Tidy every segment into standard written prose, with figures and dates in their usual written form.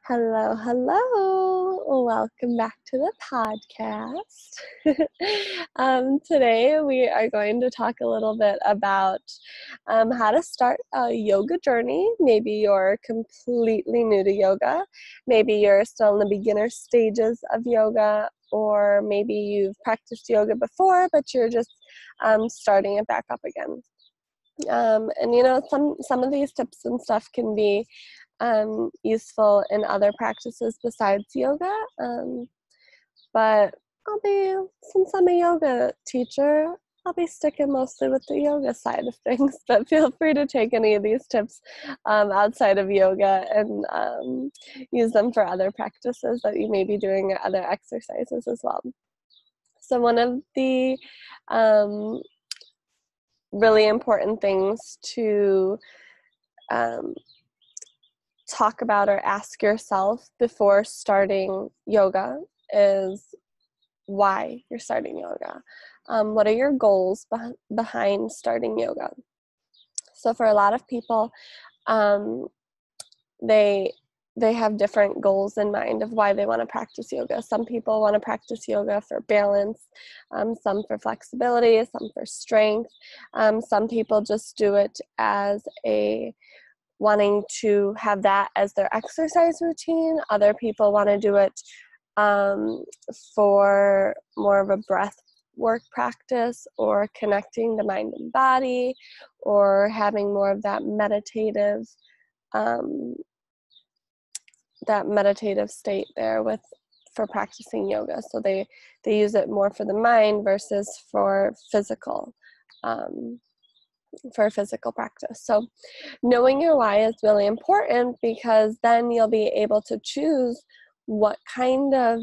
Hello, hello. Welcome back to the podcast. Today we are going to talk a little bit about how to start a yoga journey. Maybe you're completely new to yoga. Maybe you're still in the beginner stages of yoga, or maybe you've practiced yoga before, but you're just starting it back up again. Some of these tips and stuff can be useful in other practices besides yoga. But since I'm a yoga teacher, I'll be sticking mostly with the yoga side of things. But feel free to take any of these tips outside of yoga and use them for other practices that you may be doing or other exercises as well. So one of the really important things to talk about or ask yourself before starting yoga is why you're starting yoga. What are your goals behind starting yoga? So for a lot of people, they have different goals in mind of why they want to practice yoga. Some people want to practice yoga for balance, some for flexibility, some for strength. Some people just do it as wanting to have that as their exercise routine. Other people want to do it for more of a breath work practice, or connecting the mind and body, or having more of that meditative state there for practicing yoga. So they use it more for the mind versus for physical practice. So knowing your why is really important, because then you'll be able to choose what kind of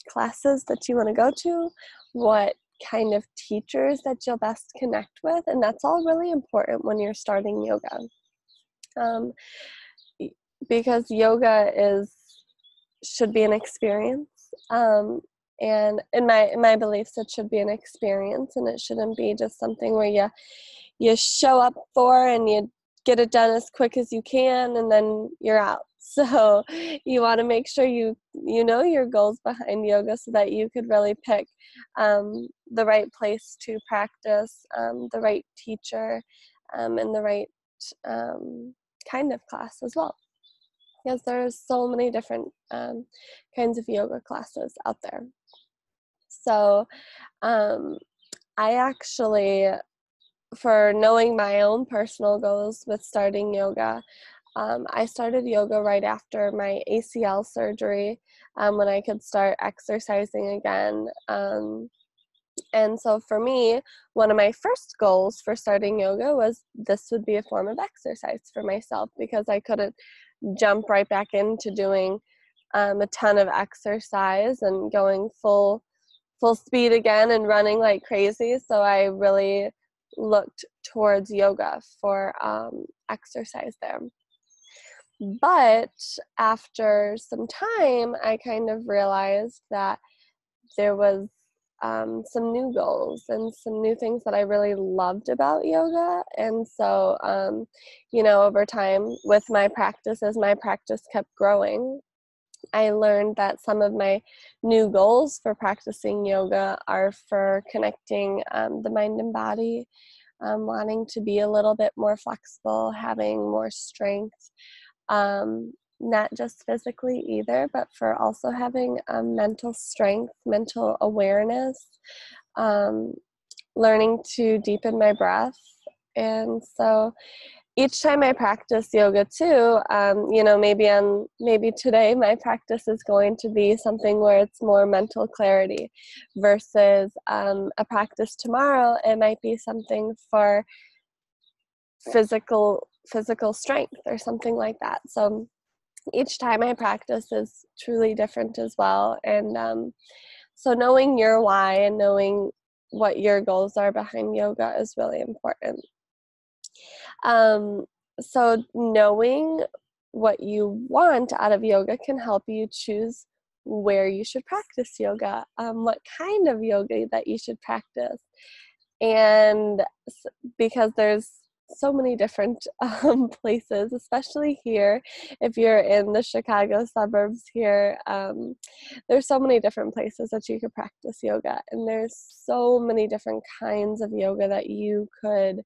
classes that you want to go to, what kind of teachers that you'll best connect with, and that's all really important when you're starting yoga. Because yoga should be an experience. And in my beliefs, it should be an experience, and it shouldn't be just something where you show up for and you get it done as quick as you can and then you're out. So you want to make sure you know your goals behind yoga, so that you could really pick the right place to practice, the right teacher, and the right kind of class as well. Because there's so many different kinds of yoga classes out there. So I actually, for knowing my own personal goals with starting yoga, I started yoga right after my ACL surgery, when I could start exercising again. And so for me, one of my first goals for starting yoga was this would be a form of exercise for myself, because I couldn't jump right back into doing a ton of exercise and going full speed again and running like crazy. So I really looked towards yoga for exercise there. But after some time, I kind of realized that there was some new goals and some new things that I really loved about yoga. And so, over time with my practice, as my practice kept growing, I learned that some of my new goals for practicing yoga are for connecting the mind and body, wanting to be a little bit more flexible, having more strength, not just physically either, but for also having mental strength, mental awareness, learning to deepen my breath. And so each time I practice yoga too, maybe today my practice is going to be something where it's more mental clarity, versus a practice tomorrow, it might be something for physical strength or something like that. So each time I practice is truly different as well. And so knowing your why and knowing what your goals are behind yoga is really important. So knowing what you want out of yoga can help you choose where you should practice yoga, what kind of yoga that you should practice. And because there's so many different places, especially here. If you're in the Chicago suburbs here, there's so many different places that you could practice yoga, and there's so many different kinds of yoga that you could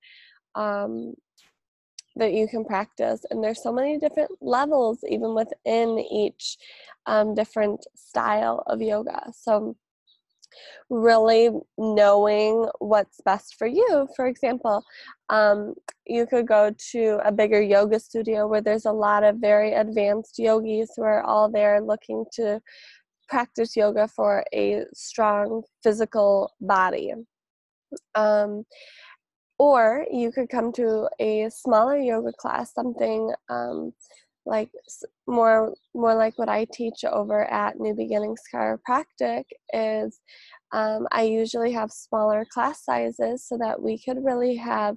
that you can practice, and there's so many different levels even within each different style of yoga. So really knowing what's best for you. For example, you could go to a bigger yoga studio where there's a lot of very advanced yogis who are all there looking to practice yoga for a strong physical body. Or you could come to a smaller yoga class, something like more like what I teach over at New Beginnings Chiropractic is I usually have smaller class sizes so that we could really have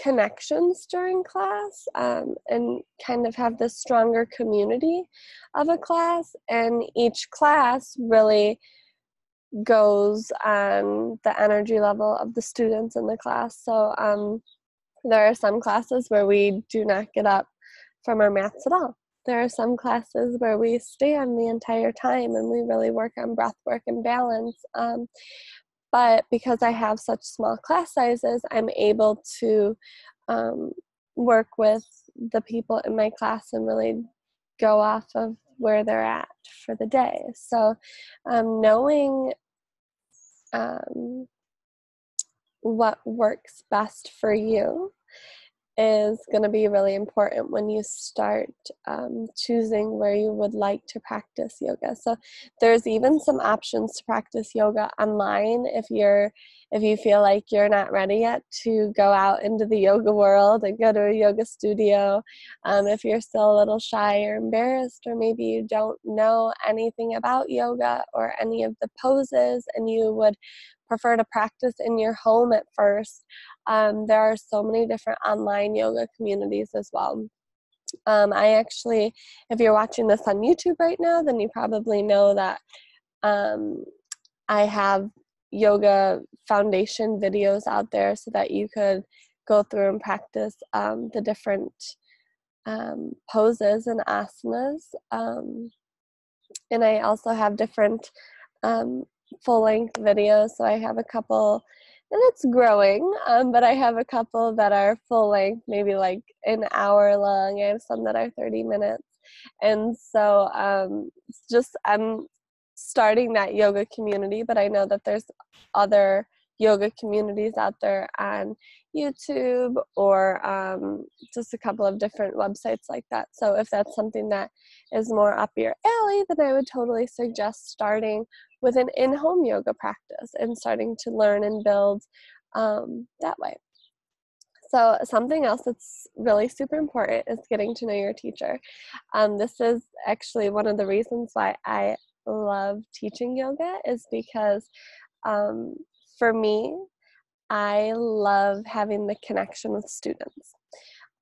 connections during class and kind of have this stronger community of a class, and each class really goes on the energy level of the students in the class. So there are some classes where we do not get up from our mats at all. There are some classes where we stand the entire time and we really work on breath work and balance. But because I have such small class sizes, I'm able to work with the people in my class and really go off of where they're at for the day. So knowing what works best for you is going to be really important when you start choosing where you would like to practice yoga. So there's even some options to practice yoga online if you feel like you're not ready yet to go out into the yoga world and go to a yoga studio. If you're still a little shy or embarrassed, or maybe you don't know anything about yoga or any of the poses and you would prefer to practice in your home at first, there are so many different online yoga communities as well. I actually, if you're watching this on YouTube right now, then you probably know that I have yoga foundation videos out there so that you could go through and practice the different poses and asanas. And I also have different full-length videos. So I have a couple, and it's growing, but I have a couple that are full-length, maybe like an hour long. I have some that are 30 minutes. And so I'm starting that yoga community, but I know that there's other yoga communities out there on YouTube or just a couple of different websites like that. So if that's something that is more up your alley, then I would totally suggest starting with an in-home yoga practice and starting to learn and build that way. So something else that's really super important is getting to know your teacher. This is actually one of the reasons why I love teaching yoga, is because for me, I love having the connection with students.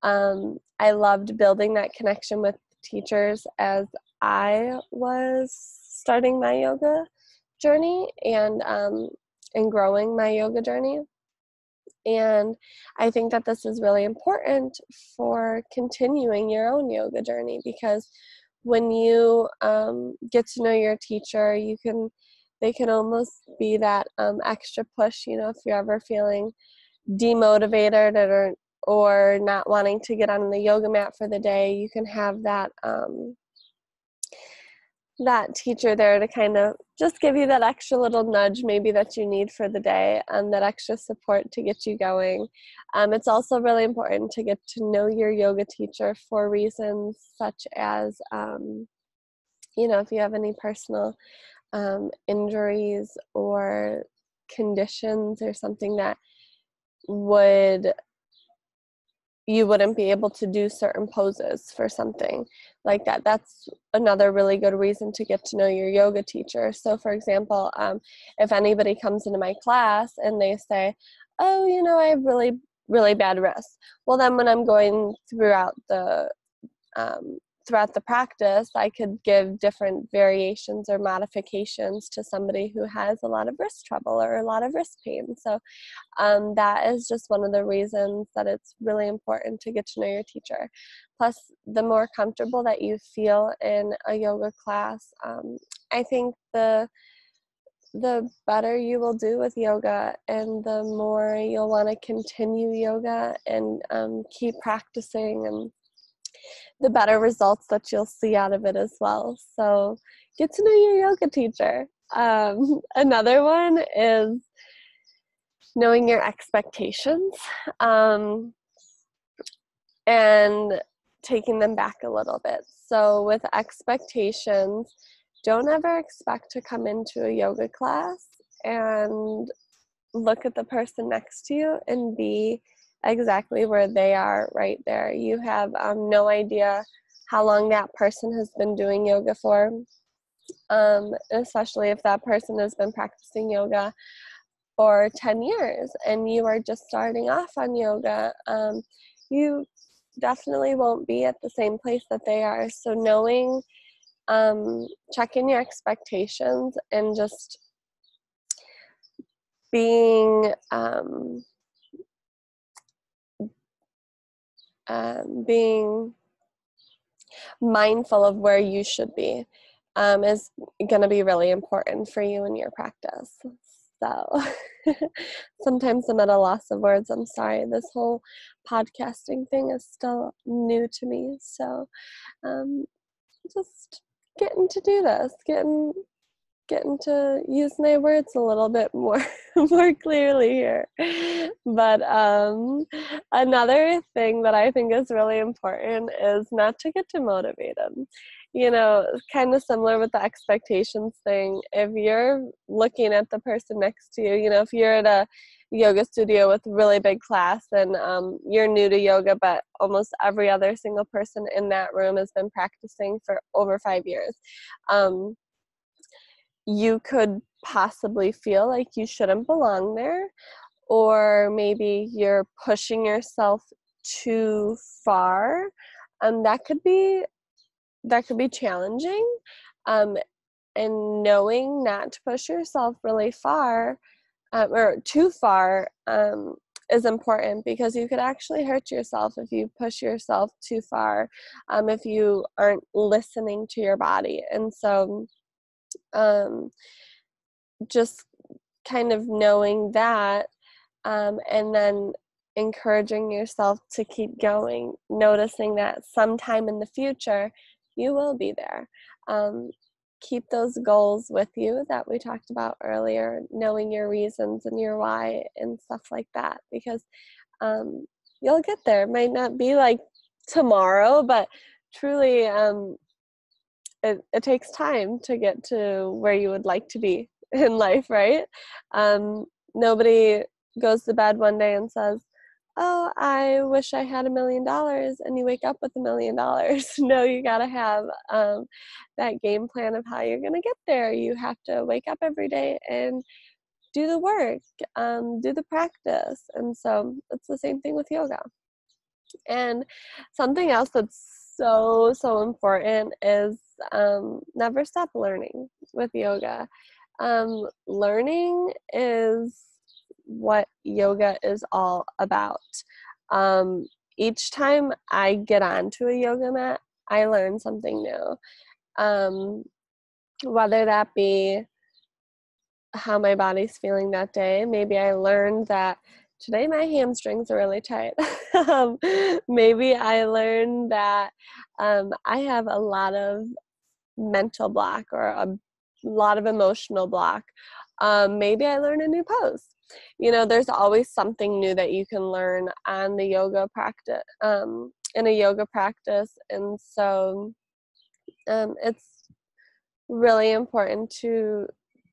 I loved building that connection with teachers as I was starting my yoga journey and growing my yoga journey. And I think that this is really important for continuing your own yoga journey, because when you get to know your teacher, they can almost be that extra push, if you're ever feeling demotivated or not wanting to get on the yoga mat for the day, you can have that that teacher there to kind of just give you that extra little nudge maybe that you need for the day, and that extra support to get you going. It's also really important to get to know your yoga teacher for reasons such as, if you have any personal injuries or conditions or something that you wouldn't be able to do certain poses for something like that. That's another really good reason to get to know your yoga teacher. So for example, if anybody comes into my class and they say, oh, I have really, really bad wrists. Well, then when I'm going throughout the throughout the practice, I could give different variations or modifications to somebody who has a lot of wrist trouble or a lot of wrist pain. So that is just one of the reasons that it's really important to get to know your teacher. Plus, the more comfortable that you feel in a yoga class, I think the better you will do with yoga, and the more you'll want to continue yoga and keep practicing, and the better results that you'll see out of it as well. So get to know your yoga teacher. Another one is knowing your expectations, and taking them back a little bit. So with expectations, don't ever expect to come into a yoga class and look at the person next to you and be exactly where they are right there. You have no idea how long that person has been doing yoga for, especially if that person has been practicing yoga for 10 years and you are just starting off on yoga. You definitely won't be at the same place that they are. So knowing, checking your expectations and just being being mindful of where you should be is going to be really important for you in your practice. So sometimes I'm at a loss of words. I'm sorry. This whole podcasting thing is still new to me. So just getting to do this, getting to use my words a little bit more more clearly here. But another thing that I think is really important is not to get demotivated. Kind of similar with the expectations thing. If you're looking at the person next to you, if you're at a yoga studio with a really big class and you're new to yoga, but almost every other single person in that room has been practicing for over 5 years, you could possibly feel like you shouldn't belong there, or maybe you're pushing yourself too far. That could be challenging. And knowing not to push yourself really far or too far is important, because you could actually hurt yourself if you push yourself too far, if you aren't listening to your body. And so just kind of knowing that, and then encouraging yourself to keep going, noticing that sometime in the future you will be there. Keep those goals with you that we talked about earlier, knowing your reasons and your why and stuff like that, because you'll get there. It might not be like tomorrow, but truly it takes time to get to where you would like to be in life, right? Nobody goes to bed one day and says, oh, I wish I had $1 million, and you wake up with $1 million. No, you got to have that game plan of how you're going to get there. You have to wake up every day and do the work, do the practice. And so it's the same thing with yoga. And something else that's so important is never stop learning with yoga. Learning is what yoga is all about. Each time I get onto a yoga mat, I learn something new. Whether that be how my body's feeling that day. Maybe I learned that today my hamstrings are really tight. Maybe I learned that I have a lot of mental block or a lot of emotional block. Maybe I learn a new pose. There's always something new that you can learn on the yoga practice, in a yoga practice. And so it's really important to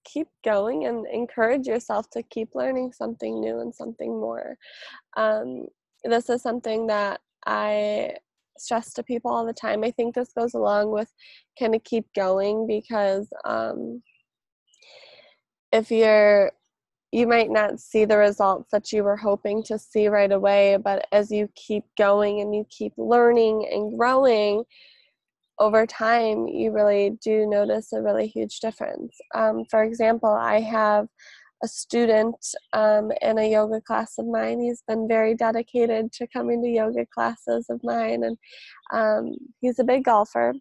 keep going and encourage yourself to keep learning something new and something more. This is something that I stress to people all the time. I think this goes along with kind of keep going, because if you might not see the results that you were hoping to see right away, but as you keep going and you keep learning and growing, over time, you really do notice a really huge difference. For example, I have a student in a yoga class of mine. He's been very dedicated to coming to yoga classes of mine, and he's a big golfer.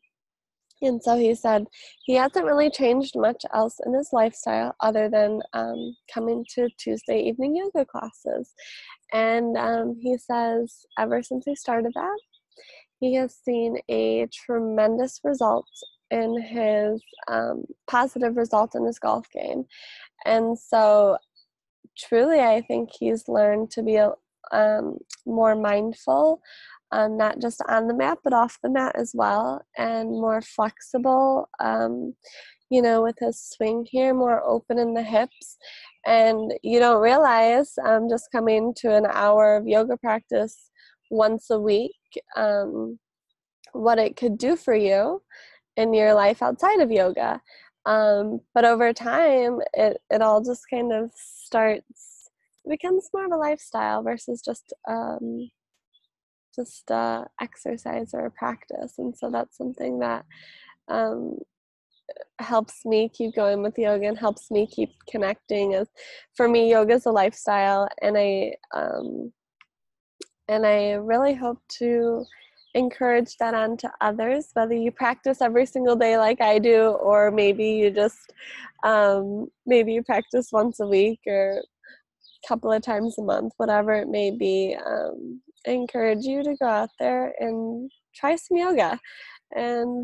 And so he said he hasn't really changed much else in his lifestyle other than coming to Tuesday evening yoga classes. And he says ever since he started that, he has seen a tremendous result in his positive result in his golf game. And so truly, I think he's learned to be more mindful, not just on the mat, but off the mat as well, and more flexible, with his swing here, more open in the hips. And you don't realize just coming to an hour of yoga practice once a week, what it could do for you in your life outside of yoga. But over time, it all just kind of becomes more of a lifestyle versus just exercise or a practice. And so that's something that helps me keep going with yoga and helps me keep connecting. As for me, yoga is a lifestyle, and I really hope to encourage that onto others, whether you practice every single day like I do, or maybe you just maybe you practice once a week or a couple of times a month, whatever it may be. I encourage you to go out there and try some yoga. And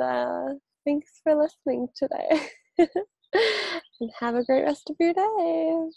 thanks for listening today. And have a great rest of your day.